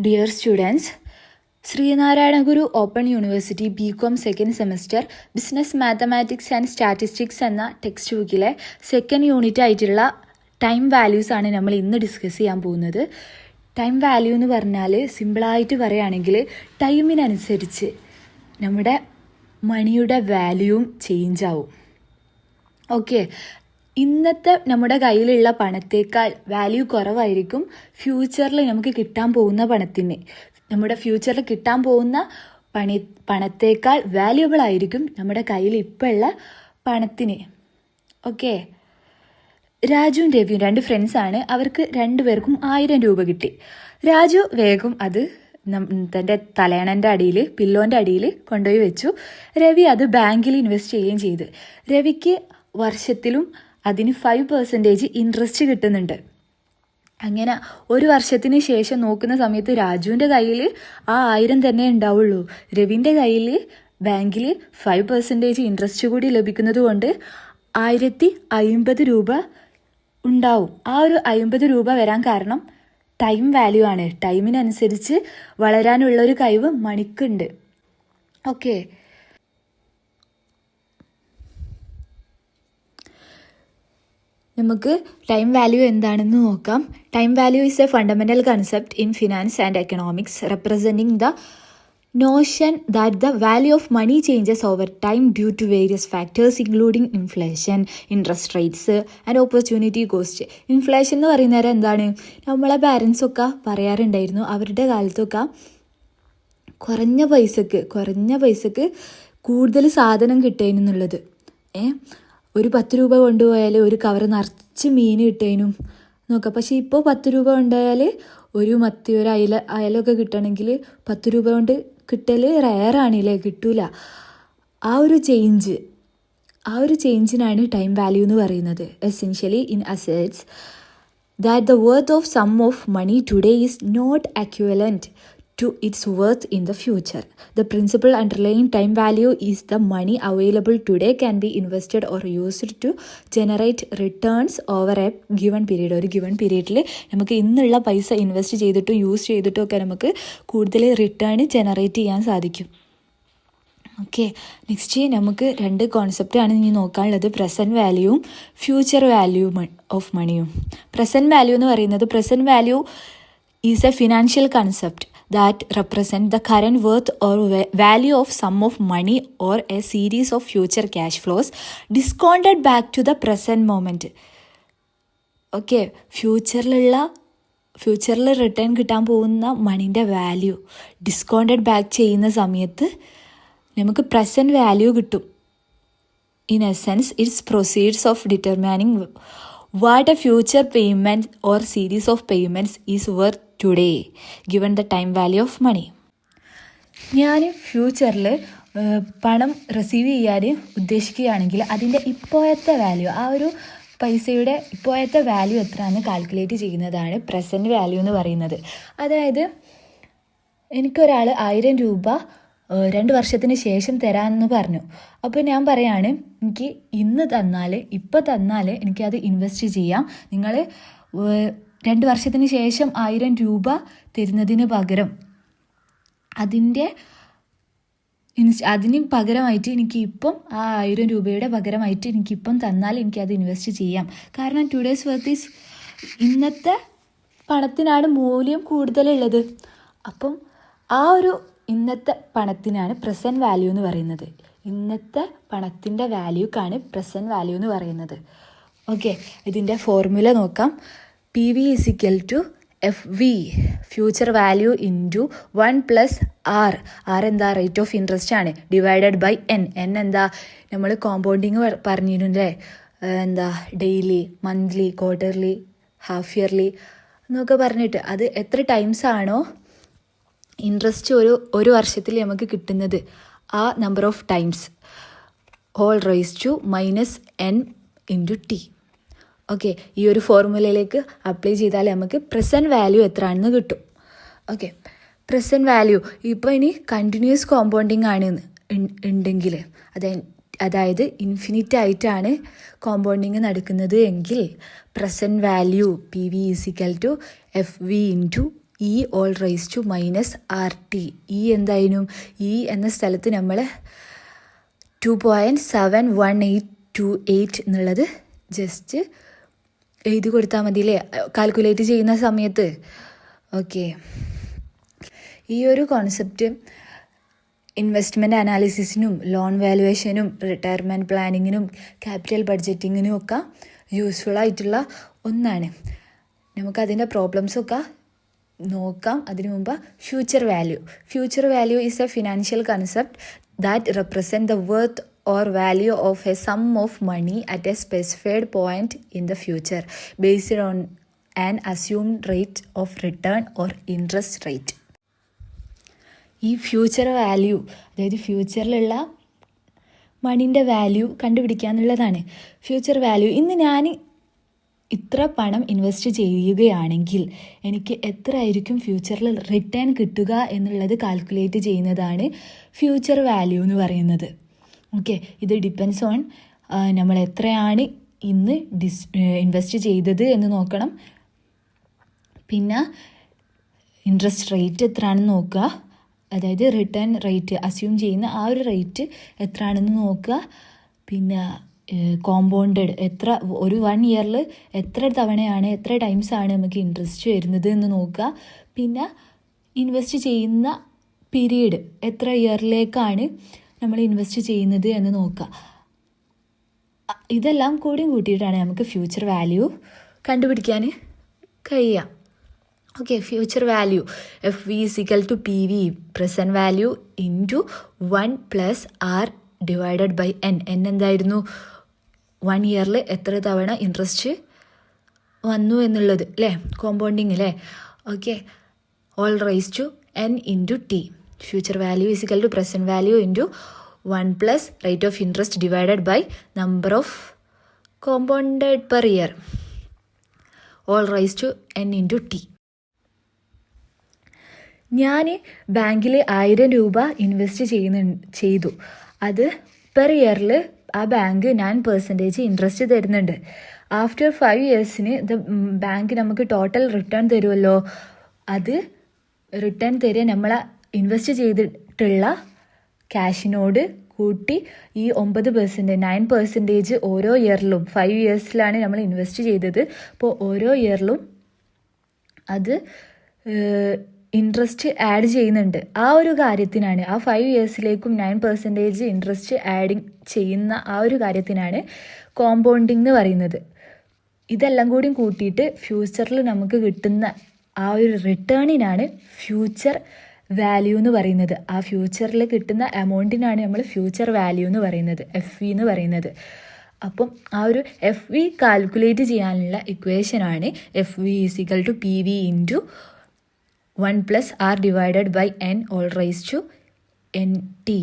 Dear students, Srinarayana Guru Open University BCom second semester Business Mathematics and Statistics എന്ന text ബുക്കിലെ second unit ആയിട്ടുള്ള time values ആണ് നമ്മൾ ഇന്ന് ഡിസ്കസ് ചെയ്യാൻ പോകുന്നത്. ടൈം വാല്യൂ എന്ന് പറഞ്ഞാൽ സിമ്പിളായിട്ട് പറയുകയാണെങ്കിൽ ടൈമിനനുസരിച്ച് നമ്മുടെ മണിയുടെ വാല്യൂവും ചേഞ്ച് ആവും. ഓക്കെ, ഇന്നത്തെ നമ്മുടെ കയ്യിലുള്ള പണത്തേക്കാൾ വാല്യൂ കുറവായിരിക്കും ഫ്യൂച്ചറിൽ നമുക്ക് കിട്ടാൻ പോകുന്ന പണത്തിന്. നമ്മുടെ ഫ്യൂച്ചറിൽ കിട്ടാൻ പോകുന്ന പണത്തേക്കാൾ വാല്യുബിൾ ആയിരിക്കും നമ്മുടെ കയ്യിൽ ഇപ്പോൾ ഉള്ള പണത്തിന്. ഓക്കെ, രാജുവും രവിയും രണ്ട് ഫ്രണ്ട്സാണ്. അവർക്ക് രണ്ടുപേർക്കും 1000 രൂപ കിട്ടി. രാജു വേഗം അത് തൻ്റെ തലയണൻ്റെ അടിയിൽ, പില്ലോൻ്റെ അടിയിൽ കൊണ്ടുപോയി വെച്ചു. രവി അത് ബാങ്കിൽ ഇൻവെസ്റ്റ് ചെയ്യുകയും ചെയ്തു. രവിക്ക് വർഷത്തിലും അതിന് 5% ഇൻട്രസ്റ്റ് കിട്ടുന്നുണ്ട്. അങ്ങനെ ഒരു വർഷത്തിന് ശേഷം നോക്കുന്ന സമയത്ത് രാജുവിൻ്റെ കയ്യിൽ ആ 1000 തന്നെ ഉണ്ടാവുള്ളൂ. രവിൻ്റെ കയ്യിൽ ബാങ്കിൽ 5% ഇൻട്രസ്റ്റ് കൂടി ലഭിക്കുന്നത് കൊണ്ട് 1050 രൂപ ഉണ്ടാവും. ആ ഒരു 50 രൂപ വരാൻ കാരണം ടൈം വാല്യൂ ആണ്. ടൈമിനനുസരിച്ച് വളരാനുള്ളൊരു കഴിവ് മണിക്കുണ്ട്. ഓക്കെ, നമുക്ക് ടൈം വാല്യൂ എന്താണെന്ന് നോക്കാം. Time value is a fundamental concept in finance and economics representing the notion that the value of money changes over time due to various factors including inflation, interest rates and opportunity cost. Inflation എന്ന് പറയുന്നേരം എന്താണ്, നമ്മളെ പാരൻസൊക്കെ പറയാറുണ്ടായിരുന്നു അവരുടെ കാലത്തൊക്കെ കുറഞ്ഞ പൈസക്ക് കൂടുതൽ സാധനം കിട്ടുമെന്നുള്ളത്. ഒരു 10 രൂപ കൊണ്ടുപോയാൽ ഒരു കവർ നിറച്ച് മീൻ കിട്ടേനും നോക്കാം. പക്ഷേ ഇപ്പോൾ 10 രൂപ കൊണ്ടുപോയാൽ ഒരു മത്തി, ഒരു അയലൊക്കെ കിട്ടണമെങ്കിൽ 10 രൂപ കൊണ്ട് കിട്ടൽ റെയറാണില്ലേ, കിട്ടൂല. ആ ഒരു ചേഞ്ചിനാണ് ടൈം വാല്യൂ എന്ന് പറയുന്നത്. Essentially in assets that the worth of sum of money today is not equivalent to its worth in the future. The principle underlying time value is the money available today can be invested or used to generate returns over a given period. ഒരു given പീരീഡിൽ നമുക്ക് ഇന്നുള്ള പൈസ invest ചെയ്തിട്ടും use ചെയ്തിട്ടും ഒക്കെ നമുക്ക് കൂടുതൽ റിട്ടേൺ ജനറേറ്റ് ചെയ്യാൻ സാധിക്കും. ഓക്കെ, നെക്സ്റ്റ് നമുക്ക് 2 കോൺസെപ്റ്റാണ് ഇനി നോക്കാനുള്ളത്. പ്രസൻറ്റ് വാല്യൂവും ഫ്യൂച്ചർ വാല്യൂ ഓഫ് മണിയും. പ്രസൻറ്റ് വാല്യൂ എന്ന് പറയുന്നത്, present value is a financial concept that represent the current worth or value of sum of money or a series of future cash flows discounted back to the present moment. Okay, ഫ്യൂച്ചറിൽ return കിട്ടാൻ പോകുന്ന മണീൻ്റെ value discounted back ചെയ്യുന്ന സമയത്ത് നമുക്ക് present value കിട്ടും. In essence it's proceeds of determining what a future payment or series of payments is worth today given the time value of money. ഞാൻ ഫ്യൂച്ചറിൽ പണം റിസീവ് ചെയ്യാൻ ഉദ്ദേശിക്കുകയാണെങ്കിൽ അതിൻ്റെ ഇപ്പോഴത്തെ വാല്യൂ, ആ ഒരു പൈസയുടെ ഇപ്പോഴത്തെ വാല്യൂ എത്രയാണെന്ന് കാൽക്കുലേറ്റ് ചെയ്യുന്നതാണ് പ്രസൻറ്റ് വാല്യൂ എന്ന് പറയുന്നത്. അതായത് എനിക്കൊരാൾ 1000 രൂപ 2 വർഷത്തിന് ശേഷം തരാമെന്ന് പറഞ്ഞു. അപ്പോൾ ഞാൻ പറയാണ്, എനിക്ക് ഇപ്പോൾ തന്നാൽ എനിക്കത് ഇൻവെസ്റ്റ് ചെയ്യാം. നിങ്ങൾ 2 വർഷത്തിന് ശേഷം 1000 രൂപ തരുന്നതിന് പകരം അതിന് പകരമായിട്ട് എനിക്കിപ്പം ആ 1000 രൂപയുടെ പകരമായിട്ട് എനിക്കിപ്പം തന്നാൽ എനിക്കത് ഇൻവെസ്റ്റ് ചെയ്യാം. കാരണം ടുഡേസ് വർത്ത് ഈസ്, ഇന്നത്തെ പണത്തിനാണ് മൂല്യം കൂടുതലുള്ളത്. അപ്പം ആ ഒരു ഇന്നത്തെ പണത്തിനാണ് പ്രസൻറ്റ് വാല്യൂ എന്ന് പറയുന്നത്. ഇന്നത്തെ പണത്തിൻ്റെ വാല്യൂക്കാണ് പ്രസൻറ്റ് വാല്യൂ എന്ന് പറയുന്നത്. ഓക്കെ, ഇതിൻ്റെ ഫോർമുല നോക്കാം. PV = FV, future value into 1 + R. എന്താ, റേറ്റ് ഓഫ് ഇൻട്രസ്റ്റ് ആണ്, ഡിവൈഡഡ് ബൈ N. എന്താ, നമ്മൾ കോമ്പൗണ്ടിങ് പറഞ്ഞിരുന്നില്ലേ, എന്താ daily, monthly, quarterly, half yearly എന്നൊക്കെ പറഞ്ഞിട്ട് അത് എത്ര ടൈംസ് ആണോ ഇൻട്രസ്റ്റ് ഒരു വർഷത്തിൽ നമുക്ക് കിട്ടുന്നത്, ആ number of times whole raise to -N × T. Okay, ഈ ഒരു ഫോർമുലയിലേക്ക് അപ്ലൈ ചെയ്താൽ നമുക്ക് പ്രസൻറ്റ് വാല്യൂ എത്രയാണെന്ന് കിട്ടും. ഓക്കെ, പ്രസൻറ്റ് വാല്യൂ ഇപ്പോൾ ഇനി കണ്ടിന്യൂസ് കോമ്പൗണ്ടിങ് ആണ് ഉണ്ടെങ്കിൽ, അതായത് ഇൻഫിനിറ്റ് ആയിട്ടാണ് കോമ്പൗണ്ടിങ് നടക്കുന്നത് എങ്കിൽ present value PV = FV × e whole raise to minus R T. E എന്തായാലും ഇ എന്ന സ്ഥലത്ത് നമ്മൾ 2.71828 എന്നുള്ളത് ജസ്റ്റ് എഴുതി കൊടുത്താൽ മതിയില്ലേ കാൽക്കുലേറ്റ് ചെയ്യുന്ന സമയത്ത്. ഓക്കെ, ഈ ഒരു കോൺസെപ്റ്റ് ഇൻവെസ്റ്റ്മെൻറ്റ് അനാലിസിസിനും ലോൺ വാലുവേഷനും റിട്ടയർമെൻറ്റ് പ്ലാനിങ്ങിനും ക്യാപിറ്റൽ ബഡ്ജറ്റിങ്ങിനും ഒക്കെ യൂസ്ഫുൾ ആയിട്ടുള്ള ഒന്നാണ്. നമുക്കതിൻ്റെ പ്രോബ്ലംസൊക്കെ നോക്കാം. അതിനു മുമ്പ് future value is a financial concept that represent the worth or value of a sum of money at a specified point in the future based on an assumed rate of return or interest rate. ഈ future value, അതായത് ഫ്യൂച്ചറിലുള്ള മണീൻ്റെ value കണ്ടുപിടിക്കുക എന്നുള്ളതാണ് future value. ഇന്ന് ഞാൻ ഇത്ര പണം invest ചെയ്യുകയാണെങ്കിൽ എനിക്ക് എത്ര ആയിരിക്കും ഫ്യൂച്ചറിൽ റിട്ടേൺ കിട്ടുക എന്നുള്ളത് കാൽക്കുലേറ്റ് ചെയ്യുന്നതാണ് ഫ്യൂച്ചർ വാല്യൂ എന്ന് പറയുന്നത്. ഓക്കെ, ഇത് ഡിപ്പെൻസ് ഓൺ നമ്മൾ എത്രയാണ് ഇന്ന് ഇൻവെസ്റ്റ് ചെയ്തത് എന്ന് നോക്കണം. പിന്നെ ഇൻട്രസ്റ്റ് റേറ്റ് എത്രയാണെന്ന് നോക്കുക, അതായത് റിട്ടേൺ റേറ്റ് അസ്യൂം ചെയ്യുന്ന ആ ഒരു റേറ്റ് എത്രയാണെന്ന് നോക്കുക. പിന്നെ കോമ്പൗണ്ടഡ് എത്ര ഒരു 1 ഇയറിൽ എത്ര തവണയാണ് എത്ര ടൈംസാണ് നമുക്ക് ഇൻട്രസ്റ്റ് വരുന്നത് എന്ന് നോക്കുക. പിന്നെ ഇൻവെസ്റ്റ് ചെയ്യുന്ന പീരീഡ് എത്ര ഇയറിലേക്കാണ് നമ്മൾ ഇൻവെസ്റ്റ് ചെയ്യുന്നത് എന്ന് നോക്കുക. ഇതെല്ലാം കൂട്ടിയിട്ടാണ് നമുക്ക് ഫ്യൂച്ചർ വാല്യൂ കണ്ടുപിടിക്കാൻ കഴിയുക. Okay, future value F V is equal to P V present value into 1+R divided by N. N എന്തായിരുന്നു? 1 ഇയറിൽ എത്ര തവണ ഇൻട്രസ്റ്റ് വന്നു എന്നുള്ളത് അല്ലേ, കോമ്പൗണ്ടിങ് അല്ലേ. Okay, whole raise to N into T. Future value is equal to present value into 1+ rate of interest divided by number of compounded per year, whole raise to N into T. ഞാൻ ബാങ്കിൽ 1000 രൂപ invest ചെയ്തു. അത് per ഇയറിൽ ആ bank 9% interest തരുന്നുണ്ട്. After 5 ഇയേഴ്സിന് bank നമുക്ക് total return തരുമല്ലോ. അത് റിട്ടേൺ തരിക നമ്മൾ ഇൻവെസ്റ്റ് ചെയ്തിട്ടുള്ള ക്യാഷിനോട് കൂട്ടി ഈ 9% ഓരോ ഇയറിലും 5 ഇയേഴ്സിലാണ് നമ്മൾ ഇൻവെസ്റ്റ് ചെയ്തത്. അപ്പോൾ ഓരോ ഇയറിലും അത് ഇൻട്രസ്റ്റ് ആഡ് ചെയ്യുന്നുണ്ട്. ആ ഒരു കാര്യത്തിനാണ്, ആ 5 ഇയേഴ്സിലേക്കും 9% ഇൻട്രസ്റ്റ് ആഡിങ് ചെയ്യുന്ന ആ ഒരു കാര്യത്തിനാണ് കോമ്പൗണ്ടിങ് എന്ന് പറയുന്നത്. ഇതെല്ലാം കൂടി കൂട്ടിയിട്ട് ഫ്യൂച്ചറിൽ നമുക്ക് കിട്ടുന്ന ആ ഒരു റിട്ടേണിനാണ് ഫ്യൂച്ചർ വാല്യൂ എന്ന് പറയുന്നത്. ആ ഫ്യൂച്ചറിൽ കിട്ടുന്ന എമൗണ്ടിനാണ് നമ്മൾ ഫ്യൂച്ചർ വാല്യൂ എന്ന് പറയുന്നത്, എഫ് വി എന്ന് പറയുന്നത്. അപ്പം ആ ഒരു എഫ് വി കാൽക്കുലേറ്റ് ചെയ്യാനുള്ള ഇക്വേഷനാണ് F V is equal to P V into 1+R divided by N whole raise to N T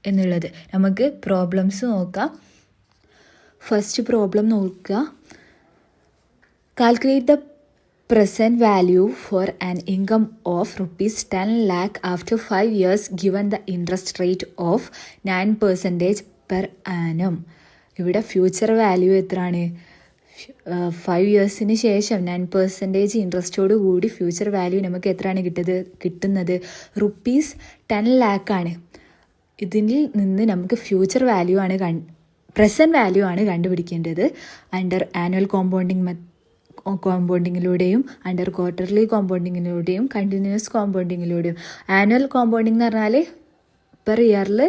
എന്നുള്ളത്. നമുക്ക് പ്രോബ്ലംസ് നോക്കാം. ഫസ്റ്റ് പ്രോബ്ലം നോക്കുക. Calculate the present value for an income of rupees 10 lakh after 5 years given the interest rate of 9% per annum. ഇവിടെ future value എത്രയാണ്? 5 ഇയേഴ്സിന് ശേഷം 9% ഇൻട്രസ്റ്റോട് കൂടി future value നമുക്ക് എത്രയാണ് കിട്ടുന്നത്? റുപ്പീസ് 10 lakh ആണ്. ഇതിൽ നിന്ന് നമുക്ക് ഫ്യൂച്ചർ വാല്യൂ ആണ് പ്രസൻറ്റ് വാല്യൂ ആണ് കണ്ടുപിടിക്കേണ്ടത്. അണ്ടർ ആനുവൽ കോമ്പൗണ്ടിങ്ങിലൂടെയും അണ്ടർ ക്വാർട്ടർലി കോമ്പൗണ്ടിങ്ങിലൂടെയും കണ്ടിന്യൂസ് കോമ്പൗണ്ടിങ്ങിലൂടെയും. ആനുവൽ കോമ്പൗണ്ടിങ് എന്ന് പറഞ്ഞാൽ പെർ ഇയറിൽ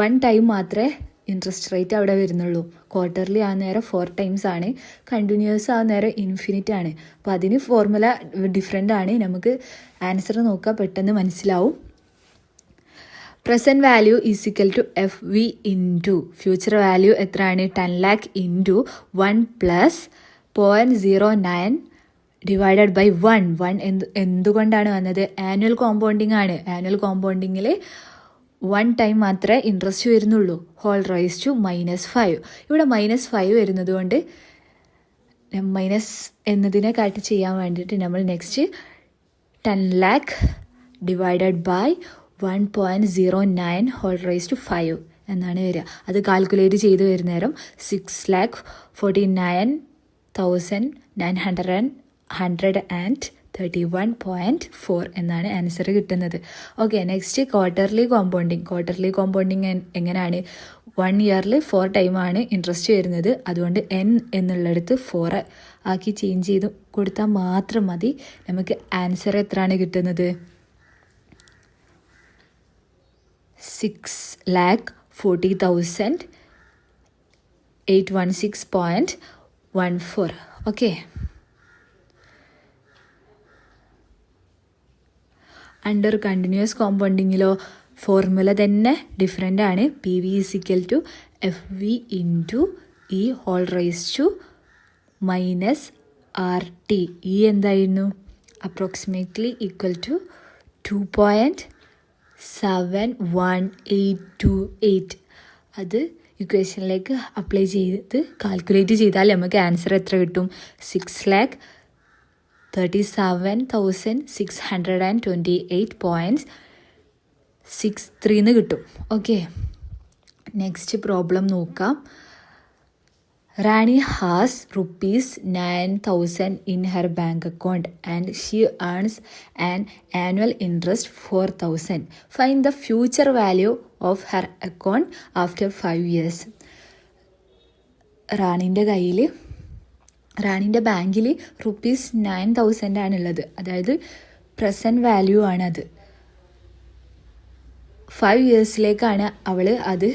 1 ടൈം മാത്രമേ ഇൻട്രസ്റ്റ് റേറ്റ് അവിടെ വരുന്നുള്ളൂ. ക്വാർട്ടർലി ആ നേരം 4 ടൈംസ് ആണ്. കണ്ടിന്യൂസ് ആ നേരം ഇൻഫിനിറ്റ് ആണ്. അപ്പോൾ അതിന് ഫോർമുല ഡിഫറെൻ്റ് ആണ്. നമുക്ക് ആൻസർ നോക്കാൻ പെട്ടെന്ന് മനസ്സിലാവും. Present value is equal to F V into future value എത്രയാണ്? 10 lakh ഇൻറ്റു 1+0.09 ഡിവൈഡഡ് ബൈ 1. എന്തുകൊണ്ടാണ് വന്നത്? ആനുവൽ കോമ്പൗണ്ടിങ് ആണ്. ആനുവൽ കോമ്പൗണ്ടിങ്ങിൽ 1 ടൈം മാത്രമേ ഇൻട്രസ്റ്റ് വരുന്നുള്ളൂ. Whole raise to -5. ഇവിടെ -5 വരുന്നത് കൊണ്ട് മൈനസ് എന്നതിനെ കാട്ടി ചെയ്യാൻ വേണ്ടിയിട്ട് നമ്മൾ next 10 lakh divided by 1.09 whole raise to 5 എന്നാണ് വരിക. അത് കാൽക്കുലേറ്റ് ചെയ്ത് വരുന്ന നേരം 6,49,913 31.4 എന്നാണ് ആൻസർ കിട്ടുന്നത്. ഓക്കെ, നെക്സ്റ്റ് ക്വാർട്ടർലി കോമ്പൗണ്ടിങ് എങ്ങനെയാണ്? 1 ഇയറിൽ 4 ടൈമാണ് ഇൻട്രസ്റ്റ് വരുന്നത്. അതുകൊണ്ട് n എന്നുള്ളിടത്ത് 4 ആക്കി ചേഞ്ച് ചെയ്ത് കൊടുത്താൽ മാത്രം മതി. നമുക്ക് ആൻസർ എത്രയാണ് കിട്ടുന്നത്? 6,40,816.14. ഓക്കെ, അണ്ടർ കണ്ടിന്യൂസ് കോമ്പൗണ്ടിങ്ങിലോ ഫോർമുല തന്നെ ഡിഫറെൻ്റ് ആണ്. PV = FV × E whole raise to -RT. E എന്തായിരുന്നു? Approximately equal to 2.71828. അത് ഇക്വേഷനിലേക്ക് അപ്ലൈ ചെയ്ത് കാൽക്കുലേറ്റ് ചെയ്താൽ നമുക്ക് ആൻസർ എത്ര കിട്ടും? 6,37,628.63 കിട്ടും. ഓക്കെ, നെക്സ്റ്റ് പ്രോബ്ലം നോക്കാം. Rani has ₹9,000 in her bank account and she earns an annual interest 4,000. Find the future value of her account after 5 years. റാണിൻ്റെ ബാങ്കിൽ ₹9,000 ആണുള്ളത്. അതായത് പ്രസൻറ്റ് വാല്യൂ ആണത്. 5 ഇയേഴ്സിലേക്കാണ് അവൾ അത്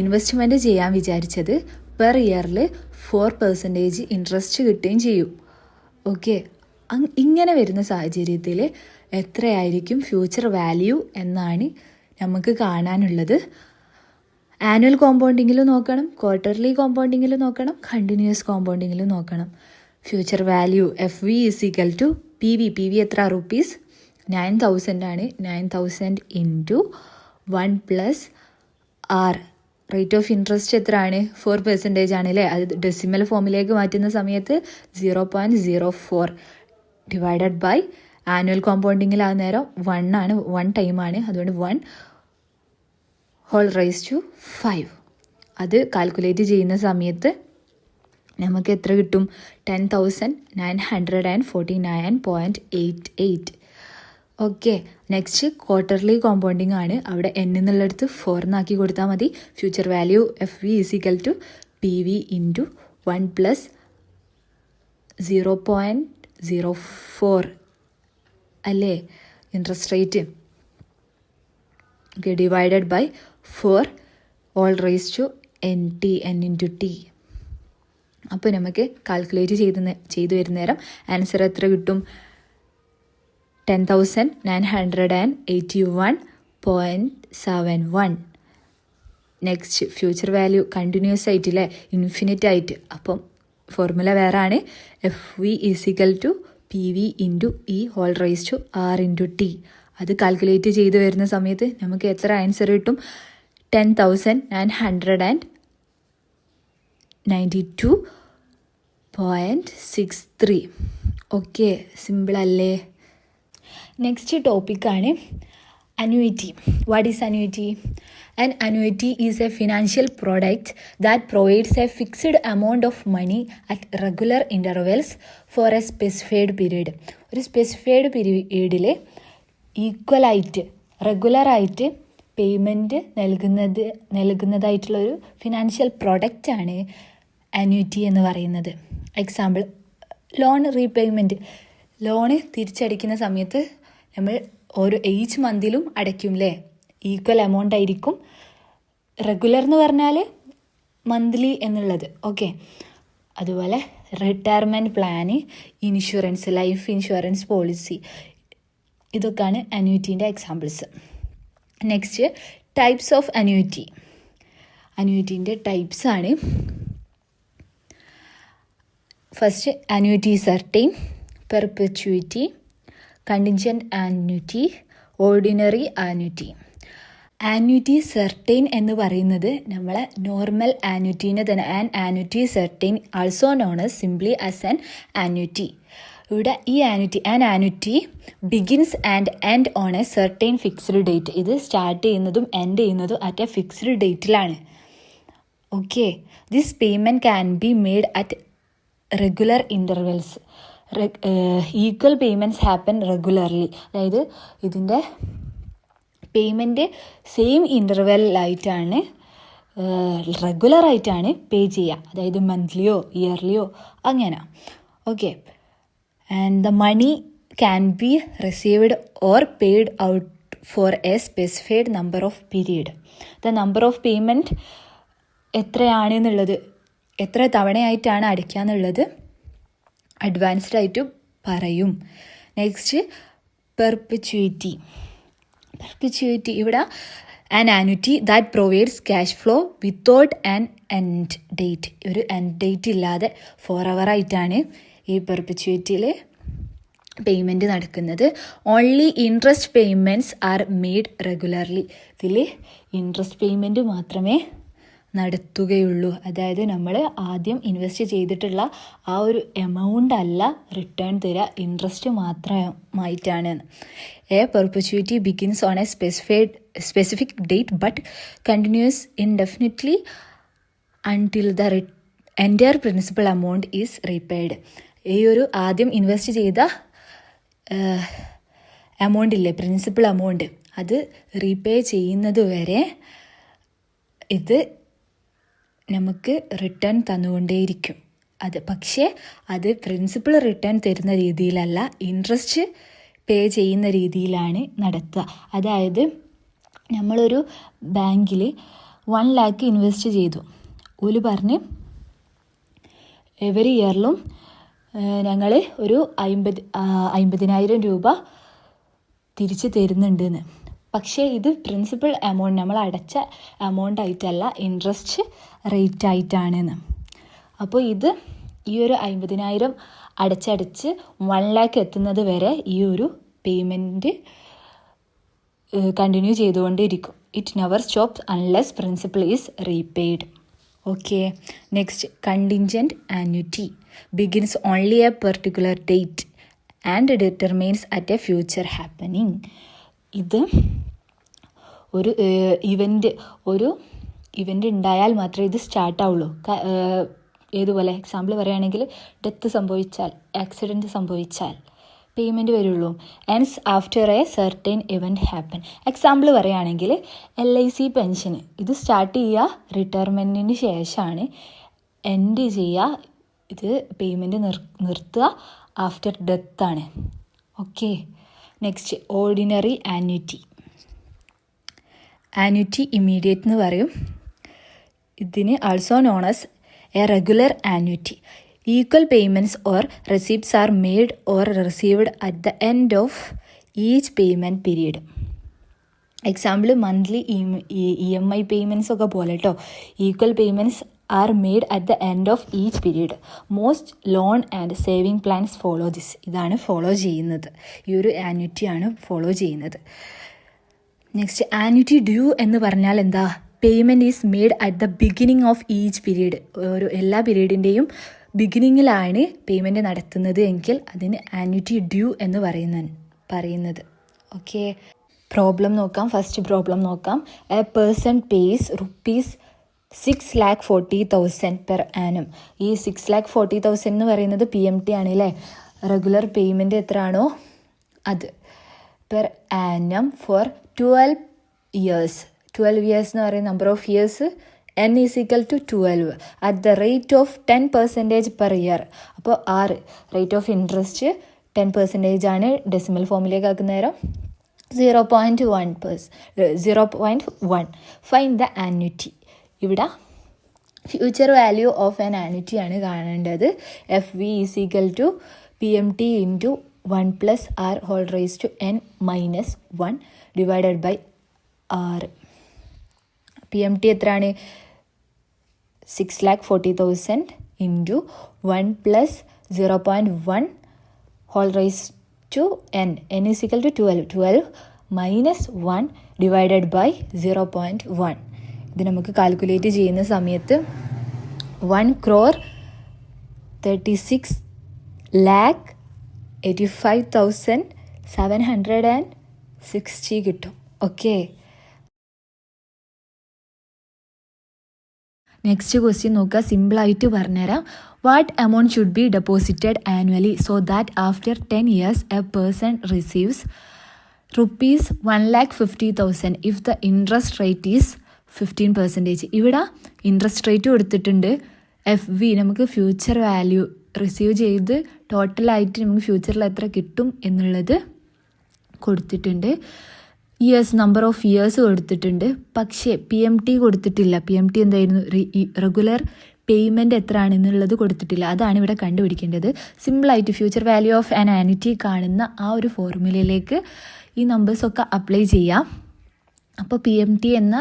ഇൻവെസ്റ്റ്മെൻറ്റ് ചെയ്യാൻ വിചാരിച്ചത്. പെർ ഇയറിൽ 4% ഇൻട്രസ്റ്റ് കിട്ടുകയും ചെയ്യും. ഓക്കെ, ഇങ്ങനെ വരുന്ന സാഹചര്യത്തിൽ എത്രയായിരിക്കും ഫ്യൂച്ചർ വാല്യൂ എന്നാണ് നമുക്ക് കാണാനുള്ളത്. ആനുവൽ കോമ്പൗണ്ടിങ്ങിലും നോക്കണം, ക്വാർട്ടർലി കോമ്പൗണ്ടിങ്ങിലും നോക്കണം, കണ്ടിന്യൂസ് കോമ്പൗണ്ടിങ്ങിലും നോക്കണം. ഫ്യൂച്ചർ വാല്യൂ FV = PV എത്ര? ₹9,000 ആണ്. 9,000 × 1 + R. റേറ്റ് ഓഫ് ഇൻട്രസ്റ്റ് എത്രയാണ്? 4% ആണല്ലേ. അത് ഡെസിമൽ ഫോമിലേക്ക് മാറ്റുന്ന സമയത്ത് 0.04 ഡിവൈഡഡ് ബൈ ആനുവൽ കോമ്പൗണ്ടിങ്ങിലാകുന്ന നേരം 1 ആണ്, 1 ടൈമാണ്. അതുകൊണ്ട് 1 ഹോൾ റൈസ് ടു 5. അത് കാൽക്കുലേറ്റ് ചെയ്യുന്ന സമയത്ത് നമുക്ക് എത്ര കിട്ടും? 10,949.88. ഓക്കെ, നെക്സ്റ്റ് ക്വാർട്ടർലി കോമ്പൗണ്ടിങ് ആണ്. അവിടെ n എന്നുള്ളിടത്ത് 4 എന്നാക്കി കൊടുത്താൽ മതി. ഫ്യൂച്ചർ വാല്യൂ FV = PV × 1 + 0.04 അല്ലേ interest rate. Okay, divided by 4 whole raise to n × t. അപ്പോൾ നമുക്ക് കാൽക്കുലേറ്റ് ചെയ്ത് വരുന്ന നേരം ആൻസർ എത്ര കിട്ടും? 10,981.71. നെക്സ്റ്റ് ഫ്യൂച്ചർ വാല്യൂ കണ്ടിന്യൂസ് ആയിട്ടില്ലേ, ഇൻഫിനിറ്റ് ആയിട്ട്. അപ്പം ഫോർമുല വേറെ ആണ്. FV = PV × E whole raise to R × T. അത് കാൽക്കുലേറ്റ് ചെയ്ത് വരുന്ന സമയത്ത് നമുക്ക് എത്ര ആൻസർ കിട്ടും? 10,992.63. ഓക്കെ, സിമ്പിൾ അല്ലേ? നെക്സ്റ്റ് ടോപ്പിക്കാണ് annuity. What is annuity? An annuity is a financial product that provides a fixed amount of money at regular intervals for a specified period. ഒരു സ്പെസിഫൈഡ് പീരീഡിൽ ഈക്വലായിട്ട് റെഗുലറായിട്ട് പേയ്മെൻറ്റ് നൽകുന്നതായിട്ടുള്ളൊരു ഫിനാൻഷ്യൽ പ്രൊഡക്റ്റാണ് annuity എന്ന് പറയുന്നത്. Example, loan repayment. Loan തിരിച്ചടയ്ക്കുന്ന സമയത്ത് നമ്മൾ ഓരോ each മന്തിലും അടയ്ക്കും അല്ലേ, ഈക്വൽ എമൗണ്ട് ആയിരിക്കും. റെഗുലർ എന്ന് പറഞ്ഞാൽ മന്ത്ലി എന്നുള്ളത്. ഓക്കെ, അതുപോലെ retirement plan, insurance, life insurance policy, ഇതൊക്കെയാണ് അന്യൂറ്റീൻ്റെ examples. Next types of annuity. അന്യൂറ്റീൻ്റെ ടൈപ്സ് ആണ്. First annuity certain, perpetuity, contingent annuity, ordinary annuity. annuity certain എന്ന് പറയുന്നത് നമ്മളെ നോർമൽ ആന്യൂറ്റീനെ തന്നെ annuity certain also known as simply as an annuity. ഇവിടെ ഈ annuity begins and end on a certain fixed date. ഇത് start ചെയ്യുന്നതും end ചെയ്യുന്നതും at a fixed ഡേറ്റിലാണ്. Okay, this payment can be made at regular intervals. Equal payments happen regularly. അതായത് ഇതിൻ്റെ payment same ഇൻ്റർവെല്ലായിട്ടാണ് റെഗുലറായിട്ടാണ് പേ ചെയ്യുക. അതായത് മന്ത്ലിയോ ഇയർലിയോ അങ്ങനെ. Okay. And the money can be received or paid out for a specified number of period. The number of payment എത്രയാണെന്നുള്ളത്, എത്ര തവണയായിട്ടാണ് അടയ്ക്കുക എന്നുള്ളത് അഡ്വാൻസ്ഡ് ആയിട്ട് പറയും. Next perpetuity. ഇവിടെ an annuity that provides cash flow without an end date. ഒരു end date ഇല്ലാതെ ഫോർ ആയിട്ടാണ് ഈ പെർപ്പിച്വേറ്റിയിൽ പേയ്മെൻറ്റ് നടക്കുന്നത്. Only interest payments are made regularly. ഇതിൽ ഇൻട്രസ്റ്റ് പേയ്മെൻറ്റ് മാത്രമേ നടത്തുകയുള്ളൂ. അതായത് നമ്മൾ ആദ്യം ഇൻവെസ്റ്റ് ചെയ്തിട്ടുള്ള ആ ഒരു എമൗണ്ട് അല്ല റിട്ടേൺ തരിക, ഇൻട്രസ്റ്റ് മാത്രമായിട്ടാണ്. A perpetuity begins on a specific date but continues indefinitely until the entire principal amount is repaid. ഈ ഒരു ആദ്യം ഇൻവെസ്റ്റ് ചെയ്ത എമൗണ്ട് ഇല്ലേ, പ്രിൻസിപ്പൽ എമൗണ്ട്, അത് റീപേ ചെയ്യുന്നത് വരെ ഇത് നമുക്ക് റിട്ടേൺ തന്നുകൊണ്ടേയിരിക്കും. പക്ഷേ അത് പ്രിൻസിപ്പൽ റിട്ടേൺ തരുന്ന രീതിയിലല്ല, ഇൻട്രസ്റ്റ് പേ ചെയ്യുന്ന രീതിയിലാണ് നടത്തുക. അതായത് നമ്മളൊരു ബാങ്കിൽ 1 lakh ഇൻവെസ്റ്റ് ചെയ്തു. ഓല് പറഞ്ഞ് എവറി ഇയറിലും ഞങ്ങൾ ഒരു 50,000 രൂപ തിരിച്ച് തരുന്നുണ്ടെന്ന്. പക്ഷേ ഇത് പ്രിൻസിപ്പൽ എമൗണ്ട്, നമ്മൾ അടച്ച എമൗണ്ട് ആയിട്ടല്ല, ഇൻട്രസ്റ്റ് റേറ്റ് ആയിട്ടാണെന്ന്. അപ്പോൾ ഈ ഒരു 50,000 അടച്ചടച്ച് 1 lakh എത്തുന്നത് വരെ ഈ ഒരു പേയ്മെൻറ്റ് കണ്ടിന്യൂ ചെയ്തുകൊണ്ടിരിക്കും. It never stops unless principal is repaid. Okay. Next contingent annuity begins only A particular date and determines at A future happening. ഇത് ഒരു ഇവൻ്റ് ഉണ്ടായാൽ മാത്രമേ ഇത് സ്റ്റാർട്ടാവുള്ളൂ. ഏതുപോലെ എക്സാമ്പിൾ പറയുകയാണെങ്കിൽ ഡെത്ത് സംഭവിച്ചാൽ, ആക്സിഡൻറ്റ് സംഭവിച്ചാൽ പേയ്മെൻറ്റ് വരുള്ളൂ. And after a certain event happen. Example പറയുകയാണെങ്കിൽ LIC പെൻഷന് ഇത് സ്റ്റാർട്ട് ചെയ്യുക റിട്ടയർമെൻറ്റിന് ശേഷമാണ്, എൻഡ് ചെയ്യുക, ഇത് പേയ്മെൻറ്റ് നിർത്തുക ആഫ്റ്റർ ഡെത്താണ്. Okay. Next ordinary annuity. Annuity immediate എന്ന് പറയും. ഇതിന് also known as a regular annuity. Equal payments or receipts are made or received at the end of each payment period. Example monthly EMI payments ഒക്കെ പോലെ കേട്ടോ. Equal payments are made at the end of each period. Most loan and saving plans follow this. ഇതാണ് follow ചെയ്യുന്നത്, ഈ ഒരു ആന്വിറ്റിയാണ് follow ചെയ്യുന്നത്. Next annuity due എന്ന് പറഞ്ഞാൽ എന്താ? Payment is made at the beginning of each period. എല്ലാ പീരീഡിൻ്റെയും ബിഗിനിങ്ങിലാണ് പേയ്മെൻറ്റ് നടത്തുന്നത് എങ്കിൽ അതിന് ആന്വിറ്റി ഡ്യൂ എന്ന് പറയുന്നത്. ഓക്കെ. പ്രോബ്ലം നോക്കാം. ഫസ്റ്റ് പ്രോബ്ലം നോക്കാം. A person pays ₹6,40,000 per annum. ഈ 6,40,000 എന്ന് പറയുന്നത് PMT ആണ് അല്ലേ? റെഗുലർ പേയ്മെൻറ്റ് എത്രയാണോ അത് per annum for 12 years. 12 years എന്ന് പറയുന്ന number of years n is equal to 12 at the rate of 10% per year. അപ്പോൾ റേറ്റ് ഓഫ് ഇൻട്രസ്റ്റ് 10% ആണ്. ഡെസിമൽ ഫോമിലേക്ക് ആക്കുന്ന നേരം 0.1. Find the annuity. ഇവിടെ future value of an annuity ആണ് കാണേണ്ടത്. FV is equal to PMT into 1 plus R whole raised to n minus 1 divided by R. PMT എത്രയാണ്? 6,40,000 into 1 plus 0.1 whole raised to n. N is equal to 12 minus 1 divided by 0.1. ഇത് നമുക്ക് calculate ചെയ്യുന്ന സമയത്ത് 1,36,85,760 കിട്ടും. Okay. Next question നോക്കുക, സിമ്പിളായിട്ട് പറഞ്ഞുതരാം. What amount should be deposited annually so that after 10 years A person receives ₹1,50,000 if the interest rate is 15%. ഇവിടെ interest rate കൊടുത്തിട്ടുണ്ട്. FV നമുക്ക് ഫ്യൂച്ചർ വാല്യൂ റിസീവ് ചെയ്ത് ടോട്ടലായിട്ട് നമുക്ക് ഫ്യൂച്ചറിൽ എത്ര കിട്ടും എന്നുള്ളത് കൊടുത്തിട്ടുണ്ട്. ഇയേഴ്സ്, നമ്പർ ഓഫ് ഇയേഴ്സ് കൊടുത്തിട്ടുണ്ട്. പക്ഷേ PMT കൊടുത്തിട്ടില്ല. PMT എന്തായിരുന്നു, റെഗുലർ പേയ്മെൻറ്റ് എത്രയാണെന്നുള്ളത് കൊടുത്തിട്ടില്ല. അതാണ് ഇവിടെ കണ്ടുപിടിക്കേണ്ടത്. സിമ്പിളായിട്ട് future value of an annuity കാണുന്ന ആ ഒരു ഫോർമുലയിലേക്ക് ഈ നമ്പേഴ്സൊക്കെ അപ്ലൈ ചെയ്യാം. അപ്പോൾ PMT എന്ന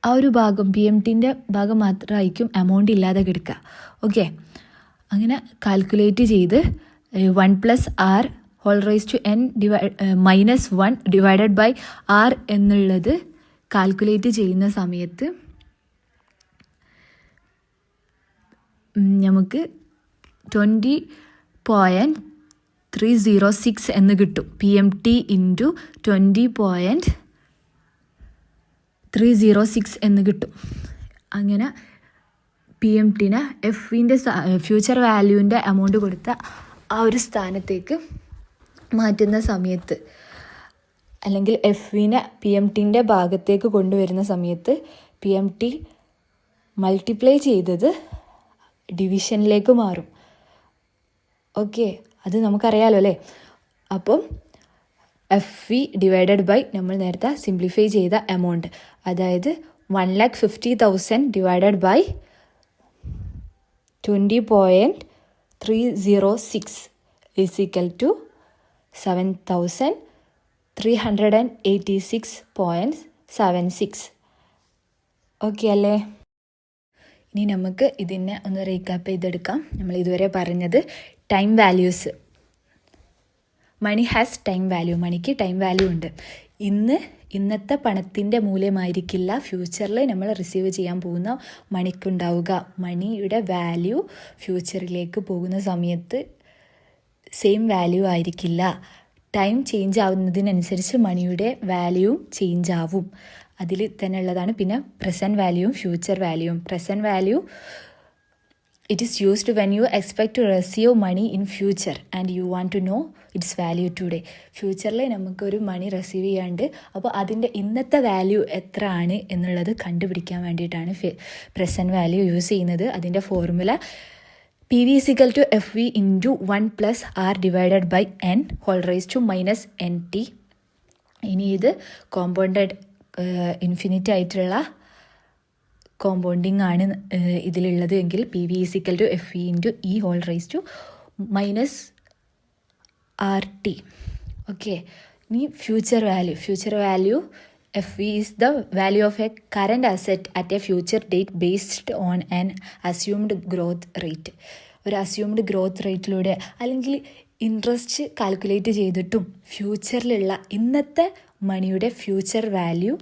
ആ ഒരു ഭാഗം, PMTൻ്റെ ഭാഗം മാത്രമായിരിക്കും എമൗണ്ട് ഇല്ലാതെ കിടക്കുക. ഓക്കെ, അങ്ങനെ കാൽക്കുലേറ്റ് ചെയ്ത് 1+R (n)-1 divided by R എന്നുള്ളത് കാൽക്കുലേറ്റ് ചെയ്യുന്ന സമയത്ത് നമുക്ക് 20.306 എന്ന് കിട്ടും. PMT ഇൻറ്റു 20.306 എന്ന് കിട്ടും. അങ്ങനെ PMTനെ FVൻ്റെ ഫ്യൂച്ചർ വാല്യൂവിൻ്റെ എമൗണ്ട് കൊടുത്ത ആ ഒരു സ്ഥാനത്തേക്ക് മാറ്റുന്ന സമയത്ത്, അല്ലെങ്കിൽ FVനെ PMTൻ്റെ ഭാഗത്തേക്ക് കൊണ്ടുവരുന്ന സമയത്ത് PMT മൾട്ടിപ്ലൈ ചെയ്തത് ഡിവിഷനിലേക്ക് മാറും. ഓക്കെ, അത് നമുക്കറിയാലോ അല്ലേ. അപ്പം FV ഡിവൈഡഡ് ബൈ നമ്മൾ നേരത്തെ സിംപ്ലിഫൈ ചെയ്ത എമൗണ്ട്, അതായത് 1,50,000 divided by 20.306 is equal to 7,386.76. Okay അല്ലേ. ഇനി നമുക്ക് ഇതിനെ ഒന്ന് റീക്യാപ്പ് ചെയ്തെടുക്കാം. നമ്മൾ ഇതുവരെ പറഞ്ഞത് time values. Money has time value. മണിക്ക് ടൈം വാല്യൂ ഉണ്ട്. ഇന്നത്തെ പണത്തിൻ്റെ മൂല്യമായിരിക്കില്ല ഫ്യൂച്ചറിൽ നമ്മൾ റിസീവ് ചെയ്യാൻ പോകുന്ന മണിക്കുണ്ടാവുക. മണിയുടെ വാല്യൂ ഫ്യൂച്ചറിലേക്ക് പോകുന്ന സമയത്ത് സെയിം വാല്യൂ ആയിരിക്കില്ല. ടൈം ചേഞ്ച് ആവുന്നതിനനുസരിച്ച് മണിയുടെ വാല്യൂവും ചേഞ്ച് ആവും. അതിൽ തന്നെ ഉള്ളതാണ് പിന്നെ പ്രസൻറ്റ് വാല്യൂവും ഫ്യൂച്ചർ വാല്യൂവും. Present value it is used when you expect to receive money in future and you want to know its value today. ഫ്യൂച്ചറിൽ നമുക്കൊരു മണി റിസീവ് ചെയ്യാണ്ട്, അപ്പോൾ അതിൻ്റെ ഇന്നത്തെ വാല്യൂ എത്ര ആണ് എന്നുള്ളത് കണ്ടുപിടിക്കാൻ വേണ്ടിയിട്ടാണ് പ്രസൻറ്റ് വാല്യൂ യൂസ് ചെയ്യുന്നത്. അതിൻ്റെ formula PV is equal to FV into 1+R divided by N whole raised to -NT. ഇനി ഇത് കോമ്പൗണ്ടഡ് ഇൻഫിനിറ്റ് ആയിട്ടുള്ള കോമ്പൗണ്ടിങ് ആണ് ഇതിലുള്ളത് എങ്കിൽ PV is equal to FV into E whole raised to -RT. Okay, ഇനി future value FV is the value of a current asset at a future date based on an assumed growth rate. ഒരു assumed growth റേറ്റിലൂടെ അല്ലെങ്കിൽ interest calculate ചെയ്തിട്ടും ഫ്യൂച്ചറിലുള്ള ഇന്നത്തെ മണിയുടെ future value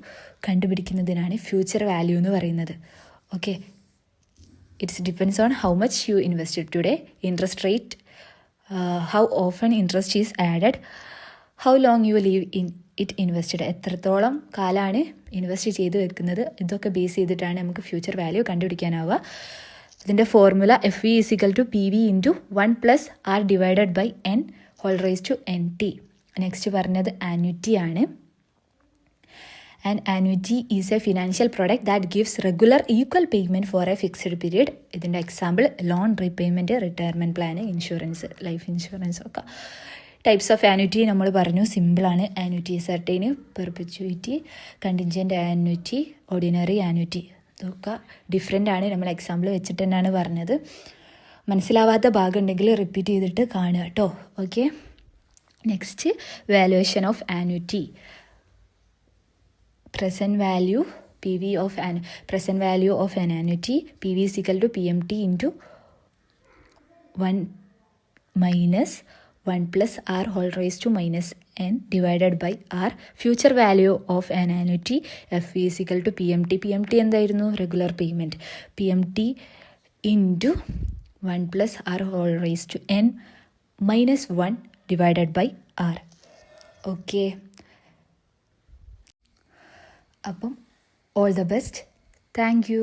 കണ്ടുപിടിക്കുന്നതിനാണ് future value എന്ന് പറയുന്നത്. Okay, it's depends on how much you invested today, interest rate, how often interest is added, how long U leave in it invested, എത്രത്തോളം കാലമാണ് invest ചെയ്ത് വെക്കുന്നത്. ഇതൊക്കെ ബേസ് ചെയ്തിട്ടാണ് നമുക്ക് ഫ്യൂച്ചർ വാല്യൂ കണ്ടുപിടിക്കാനാവുക. ഇതിൻ്റെ formula FV is equal to PV into 1+R divided by N whole raised to NT. Next പറഞ്ഞത് ആന്വിറ്റി ആണ്. An annuity is a financial product that gives regular equal payment for a fixed period. ഇതിൻ്റെ example loan repayment, retirement plan, insurance, life insurance ഒക്കെ. Types of annuity നമ്മൾ പറഞ്ഞു, സിമ്പിളാണ്. Annuity certain, perpetuity, contingent annuity, ordinary annuity. ഇതൊക്കെ different ആണ്. നമ്മൾ example വെച്ചിട്ട് തന്നെയാണ് പറഞ്ഞത്. മനസ്സിലാവാത്ത ഭാഗം ഉണ്ടെങ്കിൽ റിപ്പീറ്റ് ചെയ്തിട്ട് കാണുക കേട്ടോ. Okay, next valuation of annuity. present value of an annuity, PV is equal to PMT into 1 minus 1+R whole raised to -N divided by R. Future value of an annuity FV is equal to PMT എന്തായിരുന്നു, regular payment, PMT into 1+R whole raised to N -1 divided by R. Okay, അപ്പം all the best. Thank you.